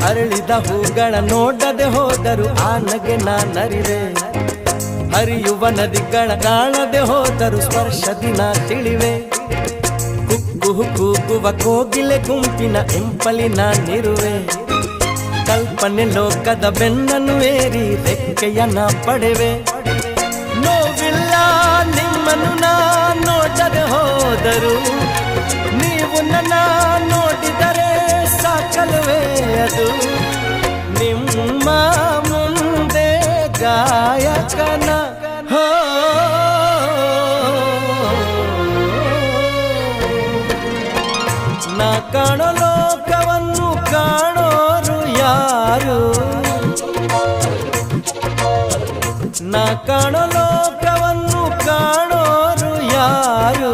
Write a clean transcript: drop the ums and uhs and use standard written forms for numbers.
ಅರಳಿದ ಹೂಗಳ ನೋಡದೆ ಹೋದರು ಆ ನಗೆ ನಾನರಿವೆ. ಹರಿಯುವ ನದಿಗಳ ಕಾಣದೆ ಹೋದರು ಸ್ಪರ್ಶದಿ ನಾ ತಿಳಿವೆ. ಕುಕ್ಕು ಕೂಗುವ ಕೋಗಿಲೆ ಗುಂಪಿನ ಇಂಪಲಿ ನಾನಿರುವೆ. ಕಲ್ಪನೆ ಲೋಕದ ಬೆನ್ನನ್ನು ಏರಿ ರೆಕ್ಕೆಯ ನಾ ಪಡೆವೆ. ನೋವಿಲ್ಲ ನಿಮ್ಮನ್ನು ನಾ ನೋಡದೆ ಹೋದರು, ನೀವು ನನ್ನ ನೋಡಿದರೆ ಸಾಕಲ್ವೇ ಅದು. ನಿಮ್ಮ ಮುಂದೆ ಗಾಯಕನ ಹೋ ನಾ ಕಾಣೋ ಲೋಕವನ್ನು ಕಾಣೋರು ಯಾರು, ನಾ ಕಾಣೋ ಲೋಕವನ್ನು ಕಾಣೋರು ಯಾರು.